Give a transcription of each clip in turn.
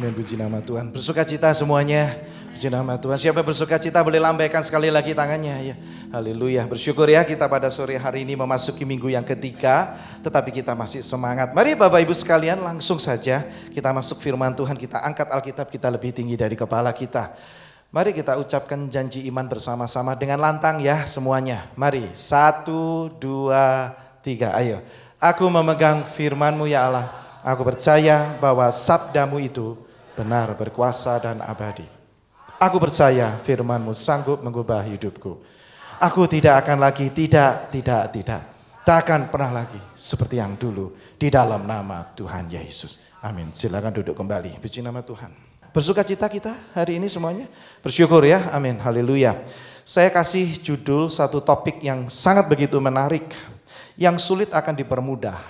Amin, puji nama Tuhan. Bersukacita semuanya, puji nama Tuhan. Siapa bersukacita boleh lambaikan sekali lagi tangannya ya. Haleluya. Bersyukur ya kita pada sore hari ini memasuki minggu yang ketiga, tetapi kita masih semangat. Mari Bapak Ibu sekalian langsung saja kita masuk firman Tuhan, kita angkat Alkitab kita lebih tinggi dari kepala kita. Mari kita ucapkan janji iman bersama-sama dengan lantang ya semuanya. Mari 1, 2, 3 ayo. Aku memegang firman-Mu ya Allah. Aku percaya bahwa sabdamu itu benar, berkuasa dan abadi. Aku percaya firman-Mu sanggup mengubah hidupku. Aku tidak akan lagi, tidak. Tak akan pernah lagi seperti yang dulu. Di dalam nama Tuhan Yesus. Amin. Silakan duduk kembali. Puji nama Tuhan. Bersukacita kita hari ini semuanya. Bersyukur ya. Amin. Haleluya. Saya kasih judul satu topik yang sangat begitu menarik. Yang sulit akan dipermudah.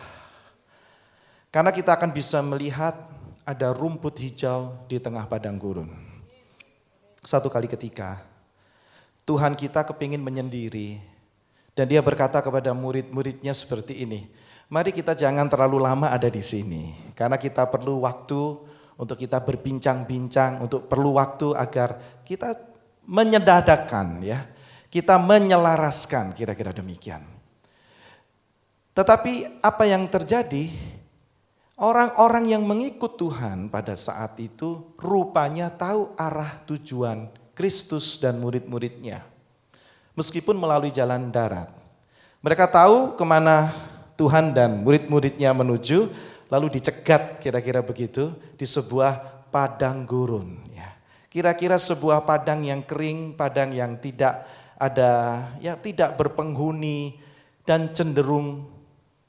Karena kita akan bisa melihat ada rumput hijau di tengah padang gurun. Satu kali ketika Tuhan kita kepingin menyendiri. Dan dia berkata kepada murid-muridnya seperti ini. Mari kita jangan terlalu lama ada di sini. Karena kita perlu waktu untuk kita berbincang-bincang. Untuk perlu waktu agar kita menyedadakan ya. Kita menyelaraskan kira-kira demikian. Tetapi apa yang terjadi? Orang-orang yang mengikut Tuhan pada saat itu rupanya tahu arah tujuan Kristus dan murid-muridnya. Meskipun melalui jalan darat. Mereka tahu kemana Tuhan dan murid-muridnya menuju, lalu dicegat kira-kira begitu di sebuah padang gurun. Kira-kira sebuah padang yang kering, padang yang tidak ada, ya tidak berpenghuni dan cenderung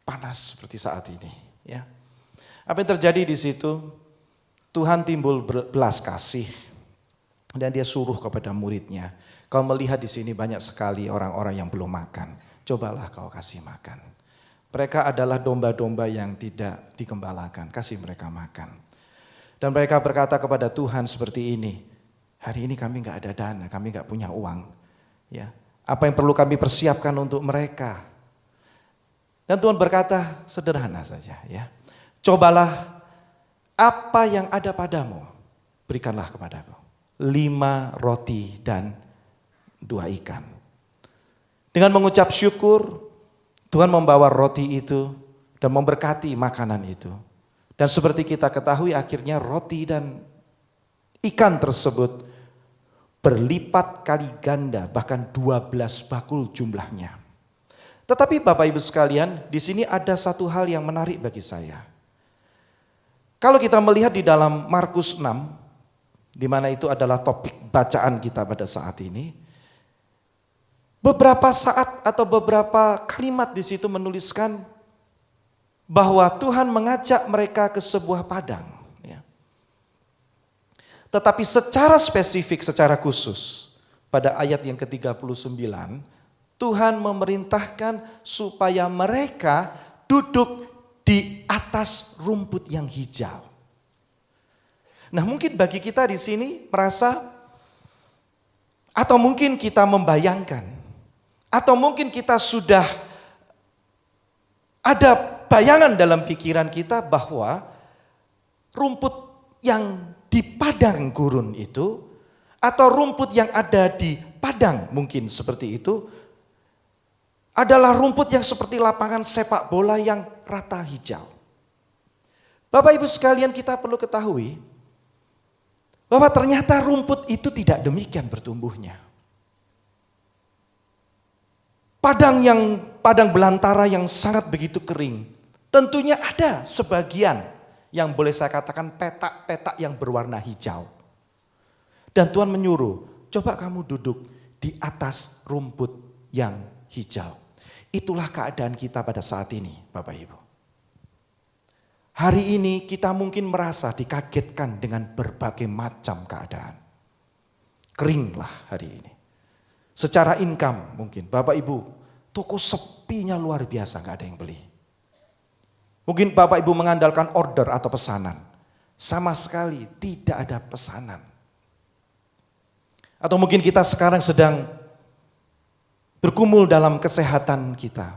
panas seperti saat ini. Ya. Apa yang terjadi di situ? Tuhan timbul belas kasih dan dia suruh kepada muridnya. Kau melihat di sini banyak sekali orang-orang yang belum makan. Cobalah kau kasih makan. Mereka adalah domba-domba yang tidak digembalakan. Kasih mereka makan. Dan mereka berkata kepada Tuhan seperti ini. Hari ini kami gak ada dana, kami gak punya uang. Ya. Apa yang perlu kami persiapkan untuk mereka? Dan Tuhan berkata sederhana saja ya. Cobalah apa yang ada padamu, berikanlah kepadaku. 5 roti dan 2 ikan. Dengan mengucap syukur, Tuhan membawa roti itu dan memberkati makanan itu. Dan seperti kita ketahui akhirnya roti dan ikan tersebut berlipat kali ganda, bahkan 12 bakul jumlahnya. Tetapi Bapak Ibu sekalian, di sini ada satu hal yang menarik bagi saya. Kalau kita melihat di dalam Markus 6, di mana itu adalah topik bacaan kita pada saat ini, beberapa saat atau beberapa kalimat di situ menuliskan bahwa Tuhan mengajak mereka ke sebuah padang. Ya. Tetapi secara spesifik, secara khusus, pada ayat yang ke-39, Tuhan memerintahkan supaya mereka duduk di atas rumput yang hijau. Nah, mungkin bagi kita di sini merasa, atau mungkin kita membayangkan, atau mungkin kita sudah ada bayangan dalam pikiran kita bahwa rumput yang di padang gurun itu, atau rumput yang ada di padang mungkin seperti itu, adalah rumput yang seperti lapangan sepak bola yang rata hijau. Bapak Ibu sekalian, kita perlu ketahui bahwa ternyata rumput itu tidak demikian bertumbuhnya. Padang belantara yang sangat begitu kering. Tentunya ada sebagian yang boleh saya katakan petak-petak yang berwarna hijau. Dan Tuhan menyuruh, coba kamu duduk di atas rumput yang hijau. Itulah keadaan kita pada saat ini, Bapak Ibu. Hari ini kita mungkin merasa dikagetkan dengan berbagai macam keadaan. Keringlah hari ini. Secara income mungkin, Bapak Ibu, toko sepinya luar biasa, gak ada yang beli. Mungkin Bapak Ibu mengandalkan order atau pesanan. Sama sekali tidak ada pesanan. Atau mungkin kita sekarang sedang bergumul dalam kesehatan kita.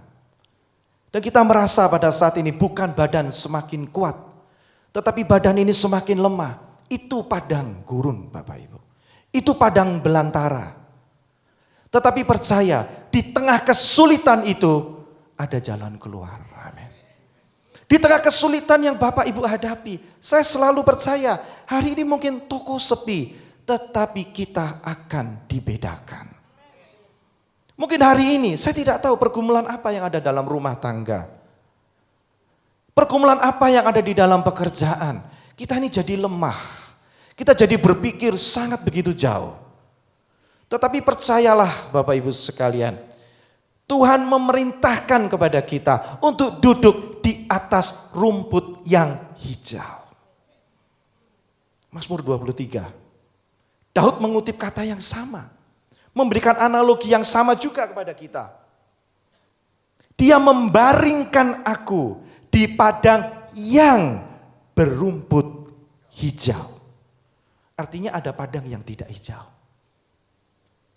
Dan kita merasa pada saat ini bukan badan semakin kuat, tetapi badan ini semakin lemah. itu padang gurun Bapak Ibu. Itu padang belantara. Tetapi percaya, di tengah kesulitan itu ada jalan keluar. Amin. Di tengah kesulitan yang Bapak Ibu hadapi, saya selalu percaya hari ini mungkin toko sepi, tetapi kita akan dibedakan. Mungkin hari ini saya tidak tahu pergumulan apa yang ada dalam rumah tangga. Pergumulan apa yang ada di dalam pekerjaan. Kita ini jadi lemah. Kita jadi berpikir sangat begitu jauh. Tetapi percayalah Bapak Ibu sekalian, Tuhan memerintahkan kepada kita untuk duduk di atas rumput yang hijau. Mazmur 23. Daud mengutip kata yang sama. Memberikan analogi yang sama juga kepada kita. Dia membaringkan aku di padang yang berumput hijau. Artinya ada padang yang tidak hijau.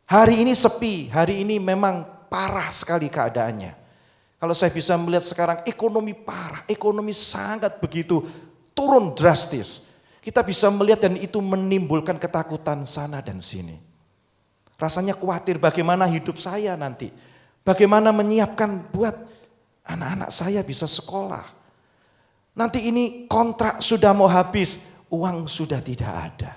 Hari ini sepi, hari ini memang parah sekali keadaannya. Kalau saya bisa melihat sekarang ekonomi parah, ekonomi sangat begitu turun drastis. Kita bisa melihat dan itu menimbulkan ketakutan sana dan sini. Rasanya khawatir bagaimana hidup saya nanti. Bagaimana menyiapkan buat anak-anak saya bisa sekolah. Nanti ini kontrak sudah mau habis, uang sudah tidak ada.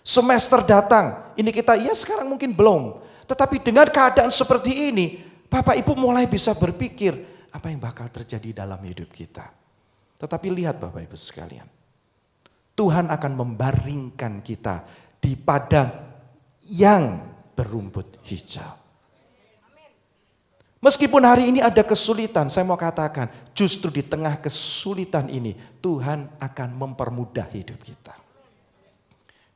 Semester datang, ini kita ya sekarang mungkin belum. Tetapi dengan keadaan seperti ini, Bapak Ibu mulai bisa berpikir apa yang bakal terjadi dalam hidup kita. Tetapi lihat Bapak Ibu sekalian, Tuhan akan membaringkan kita di padang yang berumput hijau. Meskipun hari ini ada kesulitan, saya mau katakan justru di tengah kesulitan ini Tuhan akan mempermudah hidup kita.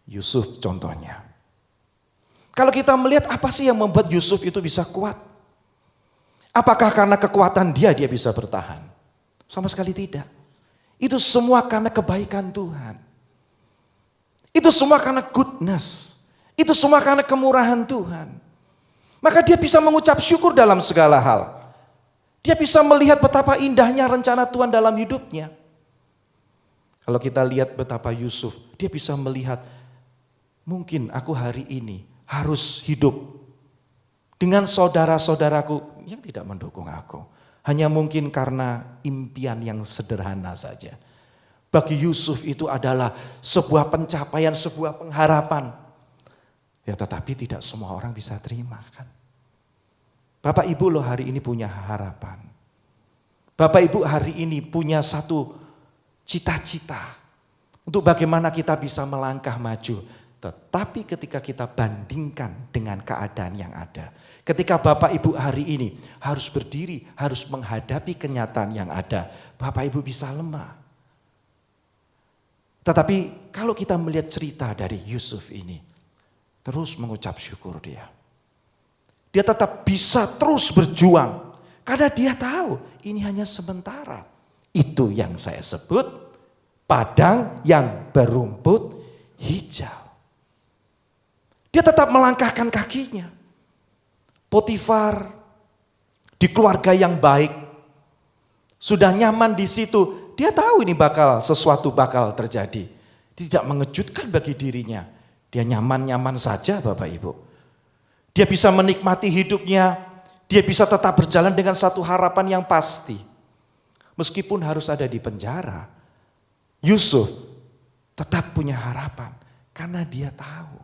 Yusuf contohnya. Kalau kita melihat apa sih yang membuat Yusuf itu bisa kuat? Apakah karena kekuatan dia bisa bertahan? Sama sekali tidak. Itu semua karena kebaikan Tuhan. Itu semua karena goodness. Itu semua karena kemurahan Tuhan. Maka dia bisa mengucap syukur dalam segala hal. Dia bisa melihat betapa indahnya rencana Tuhan dalam hidupnya. Kalau kita lihat betapa Yusuf, dia bisa melihat mungkin aku hari ini harus hidup dengan saudara-saudaraku yang tidak mendukung aku. Hanya mungkin karena impian yang sederhana saja. Bagi Yusuf itu adalah sebuah pencapaian, sebuah pengharapan. Ya tetapi tidak semua orang bisa terima kan. Bapak Ibu loh hari ini punya harapan. Bapak Ibu hari ini punya satu cita-cita. Untuk bagaimana kita bisa melangkah maju. Tetapi ketika kita bandingkan dengan keadaan yang ada. Ketika Bapak Ibu hari ini harus berdiri, harus menghadapi kenyataan yang ada. Bapak Ibu bisa lemah. Tetapi kalau kita melihat cerita dari Yusuf ini. Terus mengucap syukur dia. Dia tetap bisa terus berjuang. Karena dia tahu ini hanya sementara. Itu yang saya sebut padang yang berumput hijau. Dia tetap melangkahkan kakinya. Potifar di keluarga yang baik. Sudah nyaman di situ. Dia tahu ini sesuatu bakal terjadi. Tidak mengejutkan bagi dirinya. Dia nyaman-nyaman saja Bapak Ibu. Dia bisa menikmati hidupnya. Dia bisa tetap berjalan dengan satu harapan yang pasti. Meskipun harus ada di penjara. Yusuf tetap punya harapan. Karena dia tahu.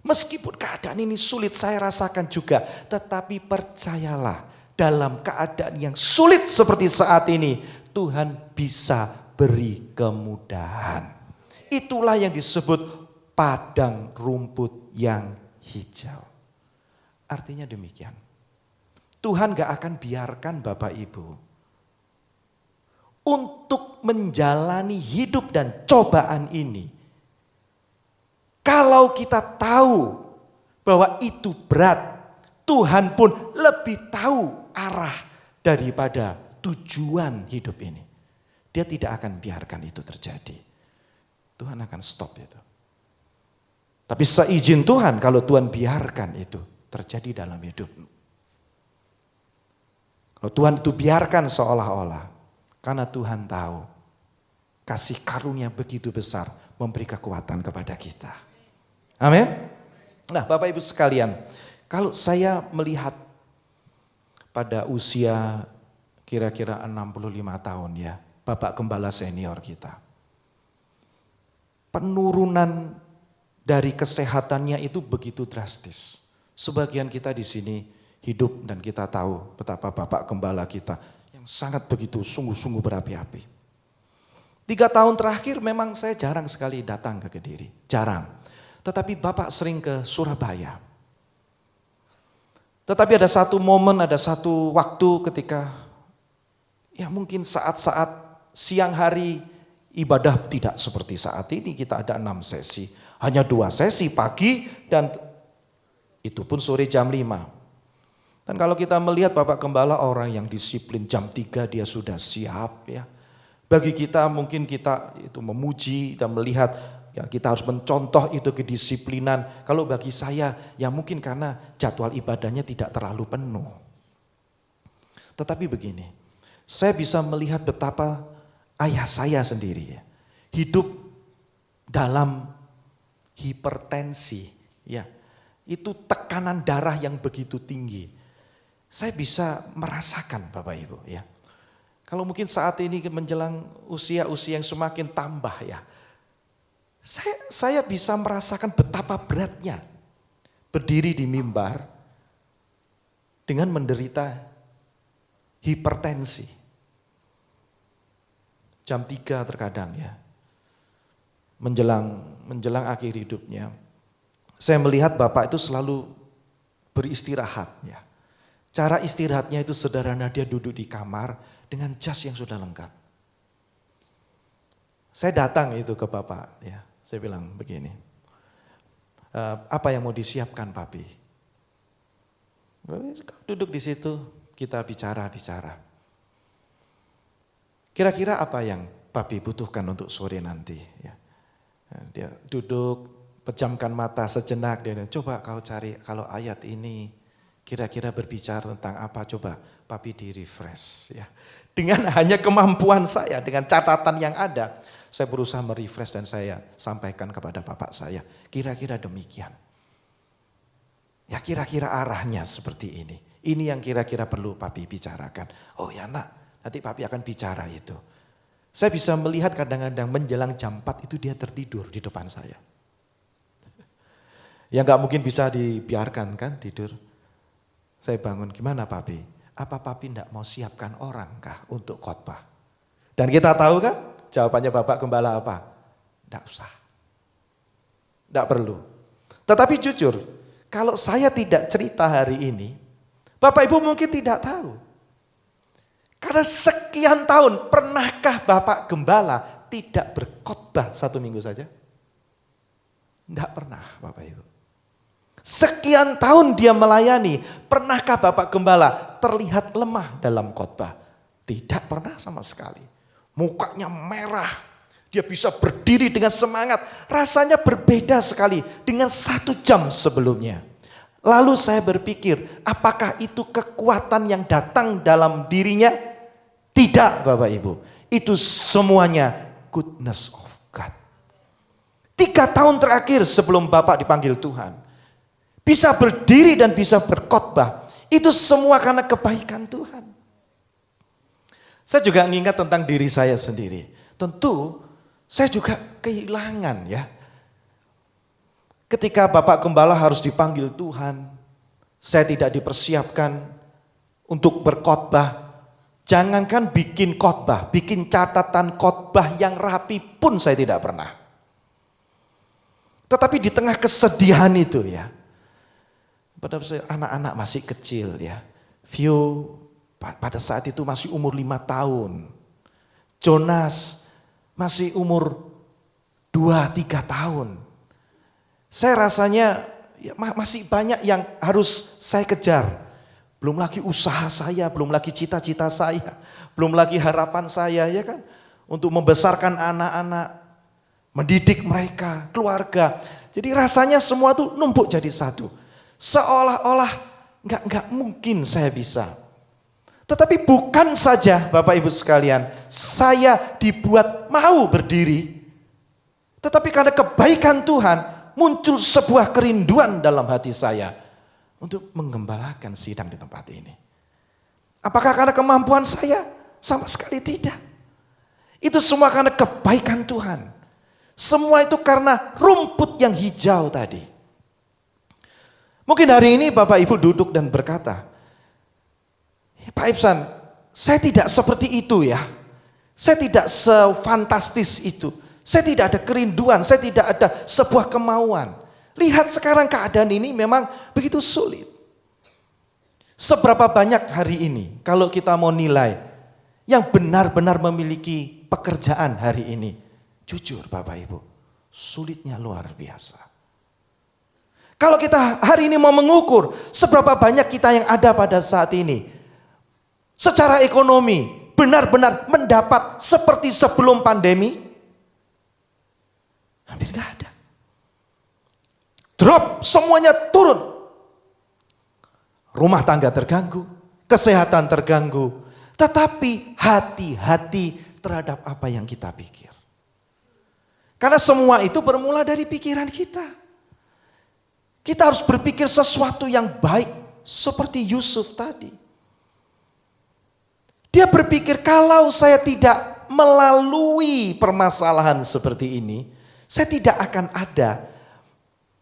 Meskipun keadaan ini sulit saya rasakan juga. Tetapi percayalah dalam keadaan yang sulit seperti saat ini. Tuhan bisa beri kemudahan. Itulah yang disebut padang rumput yang hijau. Artinya demikian. Tuhan gak akan biarkan Bapak Ibu untuk menjalani hidup dan cobaan ini. Kalau kita tahu bahwa itu berat, Tuhan pun lebih tahu arah daripada tujuan hidup ini. Dia tidak akan biarkan itu terjadi. Tuhan akan stop itu. Tapi seizin Tuhan kalau Tuhan biarkan itu terjadi dalam hidupmu. Kalau Tuhan itu biarkan seolah-olah. Karena Tuhan tahu kasih karunia begitu besar memberi kekuatan kepada kita. Amin. Nah, Bapak Ibu sekalian, kalau saya melihat pada usia kira-kira 65 tahun ya, Bapak Gembala senior kita. Penurunan dari kesehatannya itu begitu drastis. Sebagian kita di sini hidup dan kita tahu betapa Bapak Gembala kita yang sangat begitu sungguh-sungguh berapi-api. 3 tahun terakhir memang saya jarang sekali datang ke Kediri, jarang. Tetapi Bapak sering ke Surabaya. Tetapi ada satu momen, ada satu waktu ketika ya mungkin saat-saat siang hari ibadah tidak seperti saat ini, kita ada 6 sesi. Hanya 2 sesi pagi dan itu pun sore jam 5. Dan kalau kita melihat Bapak Gembala orang yang disiplin, jam 3 dia sudah siap ya. Bagi kita mungkin kita itu memuji dan melihat ya kita harus mencontoh itu kedisiplinan. Kalau bagi saya ya mungkin karena jadwal ibadahnya tidak terlalu penuh. Tetapi begini, saya bisa melihat betapa ayah saya sendiri ya, hidup dalam hipertensi ya. Itu tekanan darah yang begitu tinggi. Saya bisa merasakan Bapak Ibu ya. Kalau mungkin saat ini menjelang usia-usia yang semakin tambah ya. Saya bisa merasakan betapa beratnya berdiri di mimbar dengan menderita hipertensi. Jam 3 terkadang ya. Menjelang akhir hidupnya. Saya melihat Bapak itu selalu beristirahat ya. Cara istirahatnya itu sederhana, dia duduk di kamar dengan jas yang sudah lengkap. Saya datang itu ke Bapak ya. Saya bilang begini. Apa yang mau disiapkan Papi? Duduk di situ, kita bicara. Kira-kira apa yang Papi butuhkan untuk sore nanti ya. Dia duduk, pejamkan mata sejenak, dia coba kau cari kalau ayat ini kira-kira berbicara tentang apa, coba Papi di refresh ya. Dengan hanya kemampuan saya, dengan catatan yang ada, saya berusaha merefresh dan saya sampaikan kepada Bapak saya, kira-kira demikian. Ya kira-kira arahnya seperti ini. Ini yang kira-kira perlu Papi bicarakan. Oh ya nak, nanti Papi akan bicara itu. Saya bisa melihat kadang-kadang menjelang jam 4 itu dia tertidur di depan saya. Ya gak mungkin bisa dibiarkan kan tidur. Saya bangun, gimana Papi? Apa Papi tidak mau siapkan orang kah untuk khotbah? Dan kita tahu kan jawabannya Bapak Gembala apa? Tidak usah. Tidak perlu. Tetapi jujur, kalau saya tidak cerita hari ini, Bapak Ibu mungkin tidak tahu. Karena sekian tahun, pernahkah Bapak Gembala tidak berkhotbah 1 minggu saja? Tidak pernah Bapak Ibu. Sekian tahun dia melayani, pernahkah Bapak Gembala terlihat lemah dalam khotbah? Tidak pernah sama sekali. Mukanya merah, dia bisa berdiri dengan semangat. Rasanya berbeda sekali dengan 1 jam sebelumnya. Lalu saya berpikir, apakah itu kekuatan yang datang dalam dirinya? Tidak Bapak Ibu, itu semuanya goodness of God. 3 tahun terakhir sebelum Bapak dipanggil Tuhan, bisa berdiri dan bisa berkhotbah, itu semua karena kebaikan Tuhan. Saya juga mengingat tentang diri saya sendiri. Tentu saya juga kehilangan ya. Ketika Bapak Gembala harus dipanggil Tuhan, saya tidak dipersiapkan untuk berkhotbah. Jangankan bikin khotbah, bikin catatan khotbah yang rapi pun saya tidak pernah. Tetapi di tengah kesedihan itu ya, pada anak-anak masih kecil ya. Vio pada saat itu masih umur 5 tahun. Jonas masih umur 2-3 tahun. Saya rasanya ya, masih banyak yang harus saya kejar. Belum lagi usaha saya, belum lagi cita-cita saya, belum lagi harapan saya ya kan. Untuk membesarkan anak-anak, mendidik mereka, keluarga. Jadi rasanya semua tuh numpuk jadi satu. Seolah-olah nggak mungkin saya bisa. Tetapi bukan saja Bapak Ibu sekalian, saya dibuat mau berdiri Tetapi karena kebaikan Tuhan, muncul sebuah kerinduan dalam hati saya untuk menggembalakan sidang di tempat ini. Apakah karena kemampuan saya? Sama sekali tidak. Itu semua karena kebaikan Tuhan. Semua itu karena rumput yang hijau tadi. Mungkin hari ini Bapak Ibu duduk dan berkata, Pak Ibsan, saya tidak seperti itu ya. Saya tidak sefantastis itu. Saya tidak ada kerinduan, saya tidak ada sebuah kemauan. Lihat sekarang keadaan ini memang begitu sulit. Seberapa banyak hari ini kalau kita mau nilai yang benar-benar memiliki pekerjaan hari ini. Jujur Bapak Ibu, sulitnya luar biasa. Kalau kita hari ini mau mengukur seberapa banyak kita yang ada pada saat ini. Secara ekonomi benar-benar mendapat seperti sebelum pandemi. Hampir gak ada. Drop, semuanya turun. Rumah tangga terganggu, kesehatan terganggu. Tetapi hati-hati terhadap apa yang kita pikir. Karena semua itu bermula dari pikiran kita. Kita harus berpikir sesuatu yang baik seperti Yusuf tadi. Dia berpikir kalau saya tidak melalui permasalahan seperti ini, saya tidak akan ada,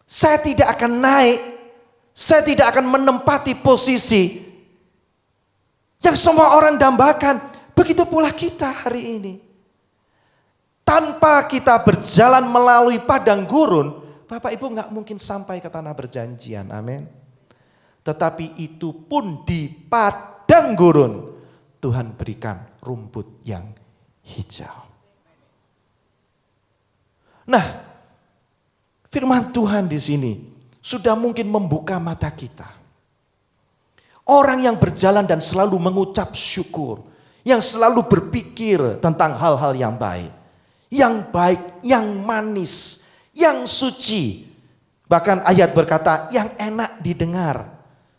saya tidak akan naik, saya tidak akan menempati posisi yang semua orang dambakan. Begitu pula kita hari ini. Tanpa kita berjalan melalui padang gurun, Bapak Ibu gak mungkin sampai ke tanah perjanjian, amin. Tetapi itu pun di padang gurun, Tuhan berikan rumput yang hijau. Nah, firman Tuhan di sini sudah mungkin membuka mata kita. Orang yang berjalan dan selalu mengucap syukur, yang selalu berpikir tentang hal-hal yang baik, yang manis, yang suci. Bahkan ayat berkata yang enak didengar.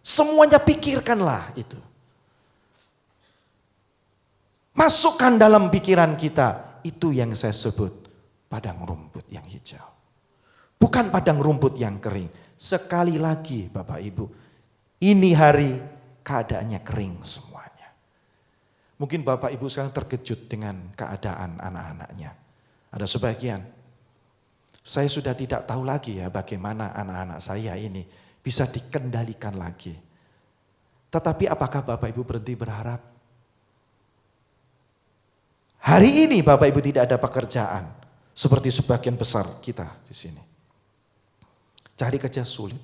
Semuanya pikirkanlah itu. Masukkan dalam pikiran kita, itu yang saya sebut padang rumput yang hijau. Bukan padang rumput yang kering. Sekali lagi Bapak Ibu, ini hari keadaannya kering semuanya. Mungkin Bapak Ibu sekarang terkejut dengan keadaan anak-anaknya. Ada sebagian, saya sudah tidak tahu lagi ya bagaimana anak-anak saya ini bisa dikendalikan lagi. Tetapi apakah Bapak Ibu berhenti berharap? Hari ini Bapak Ibu tidak ada pekerjaan. Seperti sebagian besar kita di sini. Cari kerja sulit.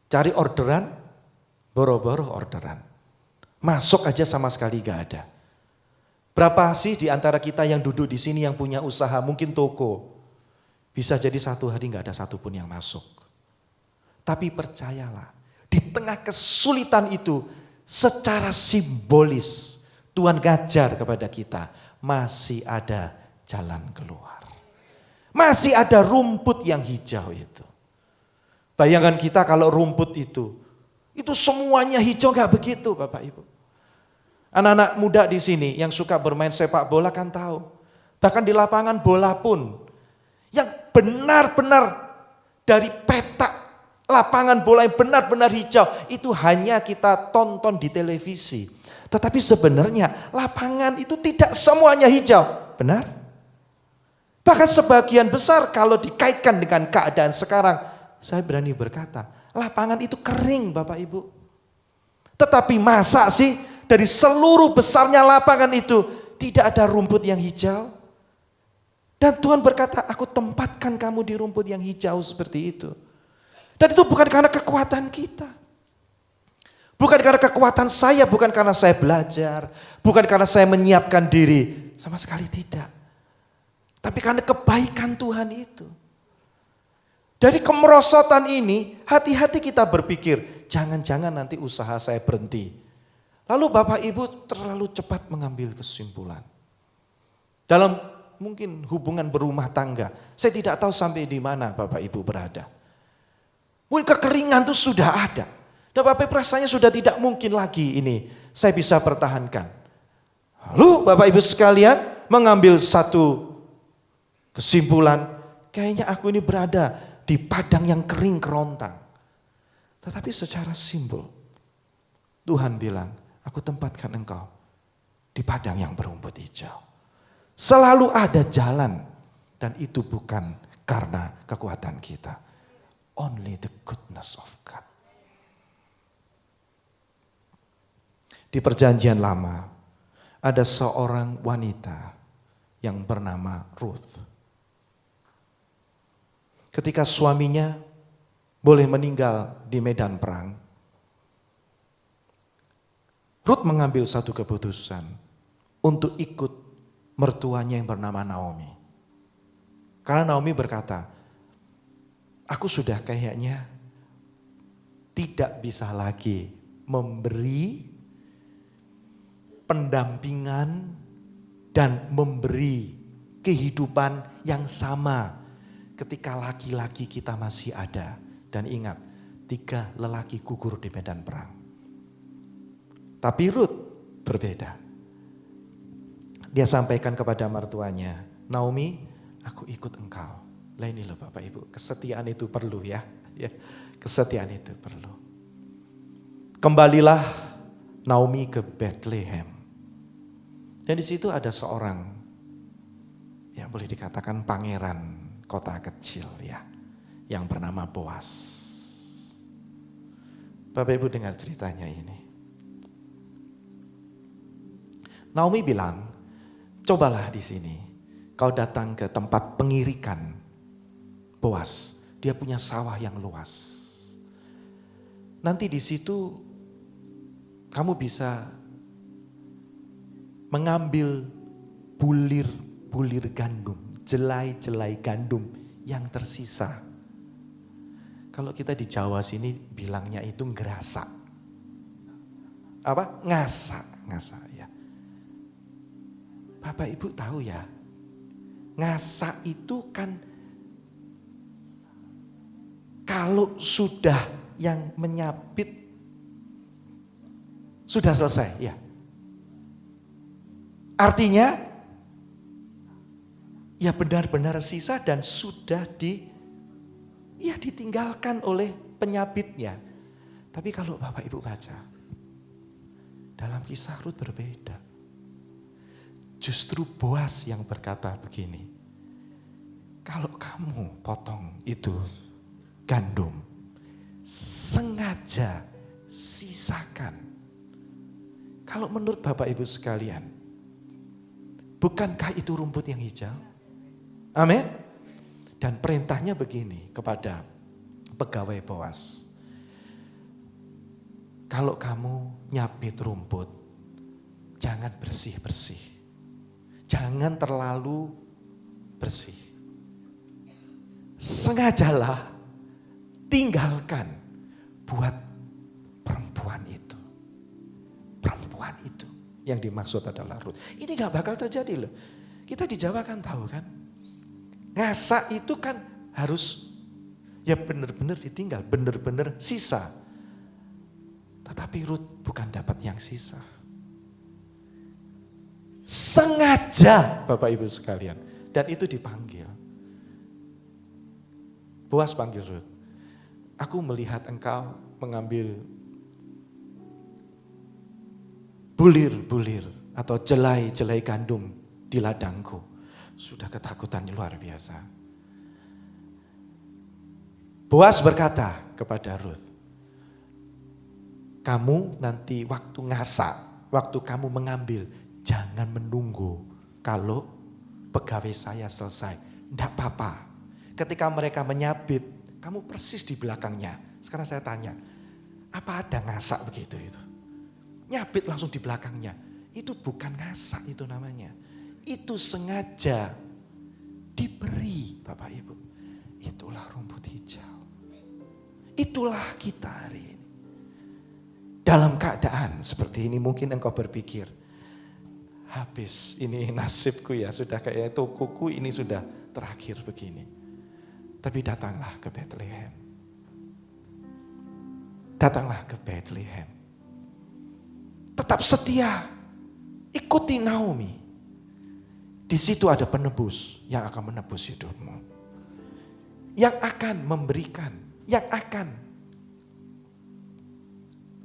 Cari orderan, boro-boro orderan. Masuk aja sama sekali gak ada. Berapa sih di antara kita yang duduk di sini yang punya usaha, mungkin toko. Bisa jadi satu hari gak ada satupun yang masuk. Tapi percayalah, di tengah kesulitan itu, secara simbolis, Tuhan ngajar kepada kita, masih ada jalan keluar. Masih ada rumput yang hijau itu. Bayangkan kita kalau rumput itu semuanya hijau, gak begitu Bapak Ibu. Anak-anak muda di sini yang suka bermain sepak bola kan tahu. Bahkan di lapangan bola pun, yang benar-benar dari peta lapangan bola yang benar-benar hijau, itu hanya kita tonton di televisi. Tetapi sebenarnya lapangan itu tidak semuanya hijau, benar? Bahkan sebagian besar kalau dikaitkan dengan keadaan sekarang, saya berani berkata, lapangan itu kering Bapak Ibu. Tetapi masa sih dari seluruh besarnya lapangan itu tidak ada rumput yang hijau? Dan Tuhan berkata, aku tempatkan kamu di rumput yang hijau seperti itu. Dan itu bukan karena kekuatan kita. Bukan karena kekuatan saya, bukan karena saya belajar, bukan karena saya menyiapkan diri. Sama sekali tidak. Tapi karena kebaikan Tuhan itu. Dari kemerosotan ini, hati-hati kita berpikir, jangan-jangan nanti usaha saya berhenti. Lalu Bapak Ibu terlalu cepat mengambil kesimpulan. Dalam mungkin hubungan berumah tangga, saya tidak tahu sampai di mana Bapak Ibu berada. Mungkin kekeringan itu sudah ada. Dan Bapak Ibu rasanya sudah tidak mungkin lagi ini saya bisa pertahankan. Lalu Bapak Ibu sekalian mengambil satu kesimpulan, Kayaknya aku ini berada di padang yang kering kerontang. Tetapi secara simbol, Tuhan bilang, aku tempatkan engkau di padang yang berumput hijau. Selalu ada jalan, dan itu bukan karena kekuatan kita. Only the goodness of God. Di perjanjian lama, ada seorang wanita yang bernama Ruth. Ketika suaminya boleh meninggal di medan perang, Ruth mengambil satu keputusan untuk ikut mertuanya yang bernama Naomi. Karena Naomi berkata, aku sudah kayaknya tidak bisa lagi memberi pendampingan dan memberi kehidupan yang sama ketika laki-laki kita masih ada. Dan ingat, 3 lelaki gugur di medan perang. Tapi Ruth berbeda. Dia sampaikan kepada mertuanya, Naomi, aku ikut engkau. Lah ini loh Bapak Ibu, kesetiaan itu perlu ya. Kesetiaan itu perlu. Kembalilah Naomi ke Bethlehem. Dan di situ ada seorang, ya boleh dikatakan pangeran kota kecil ya, yang bernama Boas. Bapak Ibu dengar ceritanya ini. Naomi bilang, cobalah di sini, kau datang ke tempat pengirikan Boas. Dia punya sawah yang luas. Nanti di situ kamu bisa mengambil bulir-bulir gandum, jelai-jelai gandum yang tersisa. Kalau kita di Jawa sini bilangnya itu ngerasa. Apa? Ngasa ya. Bapak Ibu tahu ya, ngasa itu kan kalau sudah yang menyabit sudah selesai ya. Artinya ya benar-benar sisa dan sudah ditinggalkan oleh penyabitnya. Tapi kalau Bapak Ibu baca, dalam kisah Ruth berbeda. Justru Boas yang berkata begini, kalau kamu potong itu gandum, sengaja sisakan. Kalau menurut Bapak Ibu sekalian, bukankah itu rumput yang hijau? Amin. Dan perintahnya begini kepada pegawai Boas. Kalau kamu nyabit rumput, jangan bersih-bersih. Jangan terlalu bersih. Sengajalah tinggalkan buat perempuan itu. Perempuan itu yang dimaksud adalah Ruth. Ini gak bakal terjadi loh. Kita di Jawa kan tahu kan. Ngasa itu kan harus ya benar-benar ditinggal, benar-benar sisa. Tetapi Ruth bukan dapat yang sisa. Sengaja Bapak Ibu sekalian. Dan itu dipanggil. Boas panggil Ruth. Aku melihat engkau mengambil bulir-bulir atau jelai-jelai gandum di ladangku. Sudah ketakutan luar biasa. Boas berkata kepada Ruth, kamu nanti waktu ngasak, waktu kamu mengambil, jangan menunggu kalau pegawai saya selesai. Tidak apa-apa. Ketika mereka menyabit, kamu persis di belakangnya. Sekarang saya tanya, apa ada ngasak begitu itu? Nyabit langsung di belakangnya. Itu bukan ngasak itu namanya. Itu sengaja diberi Bapak Ibu. Itulah rumput hijau. Itulah kita hari ini. Dalam keadaan seperti ini mungkin engkau berpikir, habis ini nasibku ya, sudah kayak itu kuku ini sudah terakhir begini. Tapi datanglah ke Bethlehem. Datanglah ke Bethlehem. Tetap setia, ikuti Naomi. Di situ ada penebus yang akan menebus hidupmu. yang akan memberikan, yang akan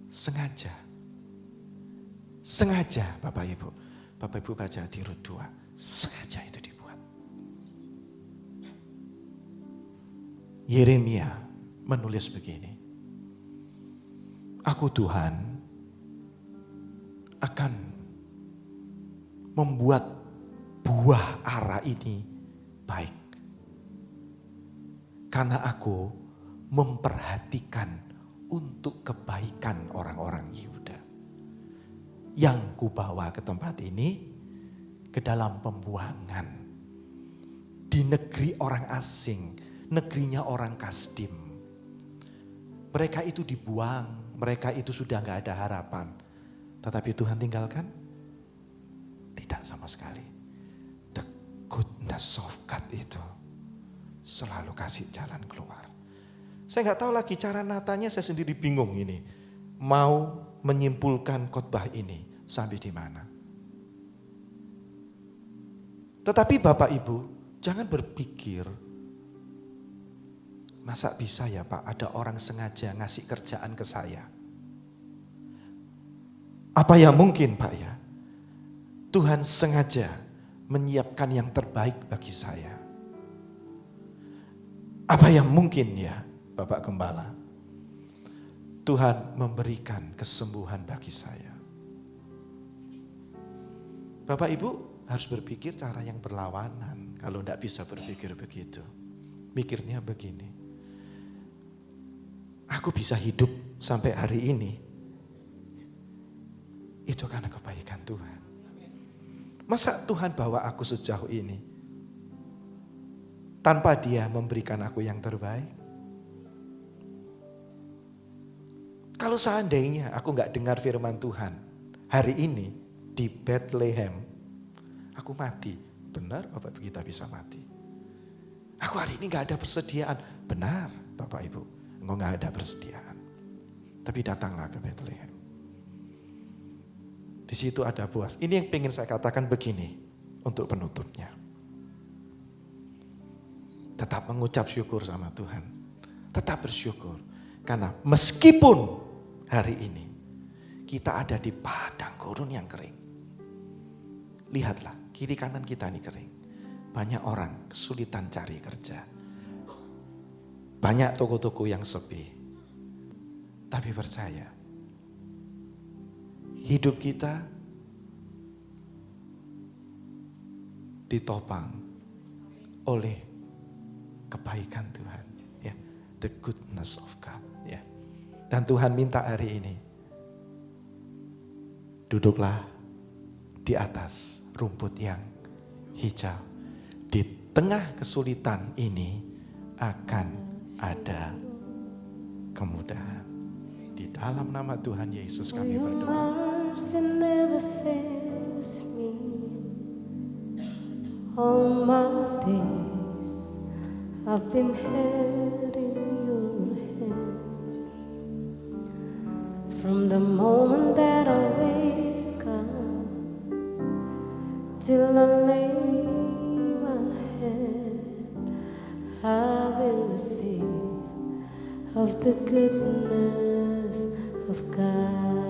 sengaja Bapak Ibu baca di Rut 2, sengaja itu dibuat. Yeremia menulis begini, aku Tuhan akan membuat buah ara ini baik. Karena aku memperhatikan untuk kebaikan orang-orang Yehuda. Yang kubawa ke tempat ini, ke dalam pembuangan. Di negeri orang asing, negerinya orang Kasdim. Mereka itu dibuang, mereka itu sudah gak ada harapan. Tetapi Tuhan tinggalkan? Tidak sama sekali. The goodness of God itu selalu kasih jalan keluar. Saya gak tahu lagi cara natanya, saya sendiri bingung ini. Mau menyimpulkan khotbah ini sampai di mana. Tetapi Bapak Ibu, jangan berpikir, masa bisa ya Pak ada orang sengaja ngasih kerjaan ke saya. Apa ya mungkin Pak ya? Tuhan sengaja menyiapkan yang terbaik bagi saya. Apa yang mungkin ya Bapak Gembala? Tuhan memberikan kesembuhan bagi saya. Bapak Ibu harus berpikir cara yang berlawanan. Kalau tidak bisa berpikir begitu. Mikirnya begini. Aku bisa hidup sampai hari ini. Itu karena kebaikan Tuhan. Masa Tuhan bawa aku sejauh ini tanpa Dia memberikan aku yang terbaik? Kalau seandainya aku gak dengar firman Tuhan hari ini di Bethlehem, aku mati. Benar Bapak Ibu, kita bisa mati. Aku hari ini gak ada persediaan. Benar Bapak Ibu, engkau gak ada persediaan. Tapi datanglah ke Bethlehem. Di situ ada Boas. Ini yang pengen saya katakan begini untuk penutupnya. Tetap mengucap syukur sama Tuhan. Tetap bersyukur. Karena meskipun hari ini kita ada di padang gurun yang kering. Lihatlah, kiri kanan kita ini kering. Banyak orang kesulitan cari kerja. Banyak toko-toko yang sepi. Tapi percaya, hidup kita ditopang oleh kebaikan Tuhan, ya, the goodness of God, ya. Dan Tuhan minta hari ini, duduklah di atas rumput yang hijau. Di tengah kesulitan ini akan ada kemudahan. Di dalam nama Tuhan Yesus kami berdoa. All my days I've been held in your hands. From the moment that I wake up till I lay my head, I will sing of the goodness of God.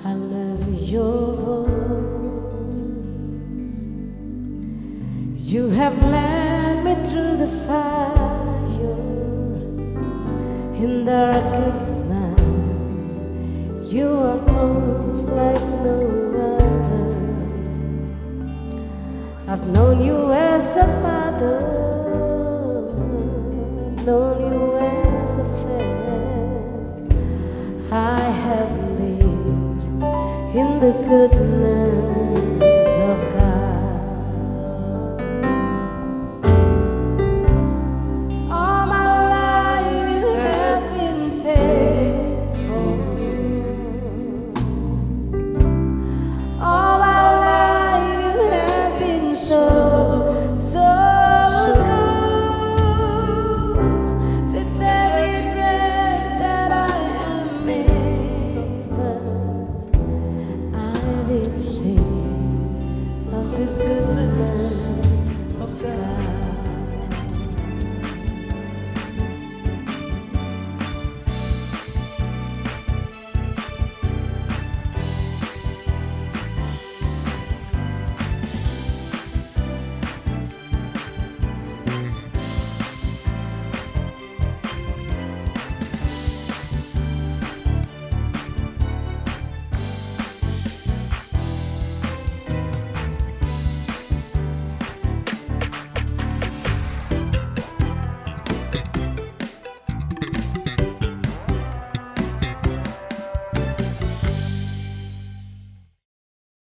I love your voice. You have led me through the fire in darkest night. You are close like no other. I've known you as a father, known you as a friend. I have lived in the goodness of God. All my life you have been faithful. All my life you have been so good. With every breath that I am able, I will sing the goodness of God.